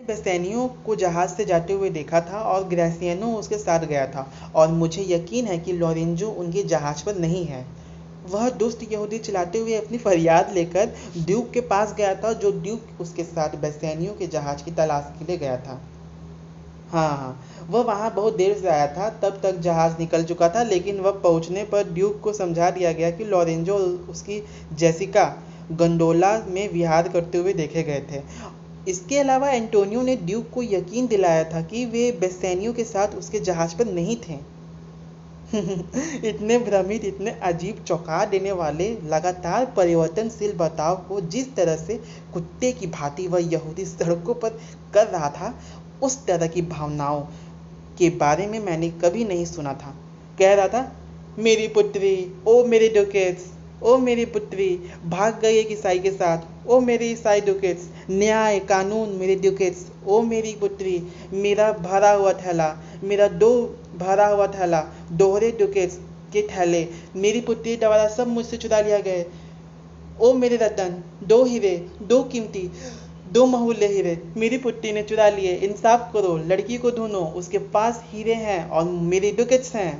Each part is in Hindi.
बेस्सेनियो को जहाज से जाते हुए देखा था और ग्रेसियानो उसके साथ गया था, और मुझे यकीन है कि लोरेंजो उनके जहाज पर नहीं है। वह दुष्ट यहूदी चिल्लाते हुए अपनी फरियाद लेकर ड्यूक के पास गया था, जो ड्यूक उसके साथ बेस्सेनियो के जहाज की तलाश के लिए गया था। हाँ हाँ, वह वहाँ बहुत देर से आया था, तब तक जहाज निकल चुका था, लेकिन वह पहुँचने पर ड्यूक को समझा दिया गया कि लोरेंजो उसकी जेसिका गंडोला में विहार करते हुए देखे गए थे। इसके अलावा एंटोनियो ने ड्यूक को यकीन दिलाया था कि वे बेस्सेनियो के साथ उसके जहाज पर नहीं थे। इतने भ्रमित, इतने अजीब, चौंका देने वाले, लगातार परिवर्तनशील बर्ताव को जिस तरह से कुत्ते की भांति वह यहूदी सड़कों पर कर रहा था, उस तरह की भावनाओं के बारे में मैंने कभी नहीं सुना था। कह रहा था, मेरी पुत्री, ओ मेरे डुकेट्स, ओ मेरी पुत्री, भाग गई एक ईसाई के साथ, ओ मेरे ईसाई डुकेट्स, न्याय कानून मेरे डुकेट्स, ओ मेरी पुत्री, मेरा भरा हुआ थैला, मेरा दो भरा हुआ थैला, दोहरे डुकेट्स के थैले, मेरी पुत्री द्वारा सब मुझसे चुरा लिया गए। ओ मेरे रतन, दो हीरे, दो कीमती, दो बहुमूल्य हीरे मेरी पुत्री ने चुरा लिए। इंसाफ करो, लड़की को ढूंढो, उसके पास हीरे हैं और मेरे डुकेट्स हैं।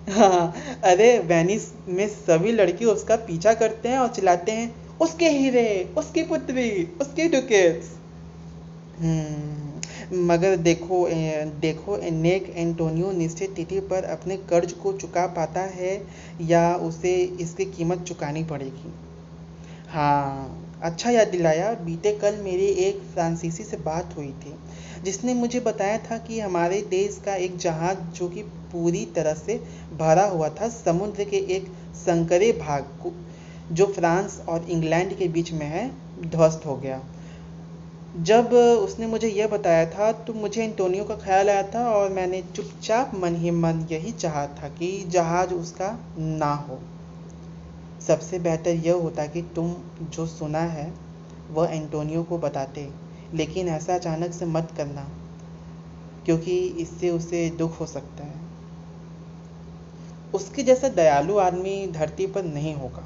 हाँ, अरे वेनिस में सभी लड़के उसका पीछा करते हैं और चिल्लाते हैं, उसके हीरे, उसकी पुत्री, उसके डुकेट्स। मगर देखो नेक एंटोनियो निश्चित तिथि पर अपने कर्ज को चुका पाता है या उसे इसकी कीमत चुकानी पड़ेगी। हाँ, अच्छा याद दिलाया। बीते कल मेरी एक फ्रांसीसी से बात हुई थी, जिसने मुझे बताया था कि हमारे देश का एक जहाज, जो कि पूरी तरह से भरा हुआ था, समुद्र के एक संकरे भाग को, जो फ्रांस और इंग्लैंड के बीच में है, ध्वस्त हो गया। जब उसने मुझे यह बताया था तो मुझे एंटोनियो का ख्याल आया था, और मैंने चुपचाप मन ही मन यही चाहा था कि जहाज उसका ना हो। सबसे बेहतर यह होता कि तुम जो सुना है वह एंटोनियो को बताते, लेकिन ऐसा अचानक से मत करना, क्योंकि इससे उसे दुख हो सकता है। उसके जैसा दयालु आदमी धरती पर नहीं होगा।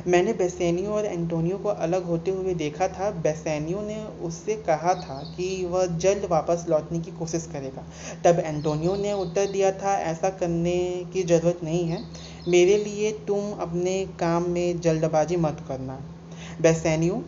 मैंने बेस्सेनियो और एंटोनियो को अलग होते हुए देखा था। बेस्सेनियो ने उससे कहा था कि वह जल्द वापस लौटने की कोशिश करेगा। तब एंटोनियो ने उत्तर दिया था, ऐसा करने की ज़रूरत नहीं है मेरे लिए, तुम अपने काम में जल्दबाजी मत करना बेस्सेनियो,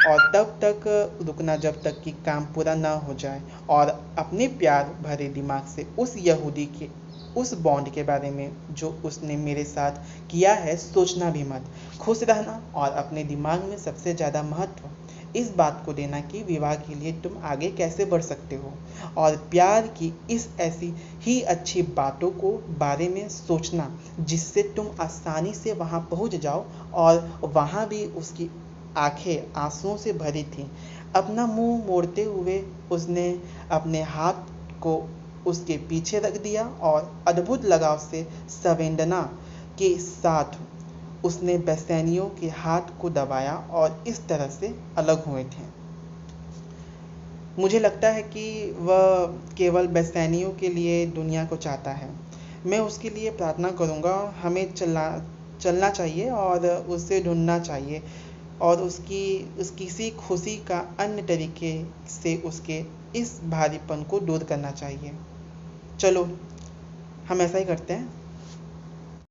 और तब तक रुकना जब तक कि काम पूरा ना हो जाए, और अपने प्यार भरे दिमाग से उस यहूदी के उस बॉन्ड के बारे में जो उसने मेरे साथ किया है सोचना भी मत। खुश रहना, और अपने दिमाग में सबसे ज़्यादा महत्व इस बात को देना कि विवाह के लिए तुम आगे कैसे बढ़ सकते हो, और प्यार की इस ऐसी ही अच्छी बातों को बारे में सोचना जिससे तुम आसानी से वहाँ पहुँच जाओ। और वहाँ भी उसकी आंखें आंसुओं से भरी थीं। अपना मुंह मोड़ते हुए उसने अपने हाथ को उसके पीछे रख दिया, और अद्भुत लगाव से संवेदना के साथ उसने बेस्सेनियो के हाथ को दबाया, और इस तरह से अलग हुए थे। मुझे लगता है कि वह केवल बेस्सेनियो के लिए दुनिया को चाहता है। मैं उसके लिए प्रार्थना करूँगा। हमें चलना चाहिए और उसे ढूंढना चाहिए, और उसकी सी खुशी का अन्य तरीके से उसके इस भारीपन को दूर करना चाहिए। चलो, हम ऐसा ही करते हैं।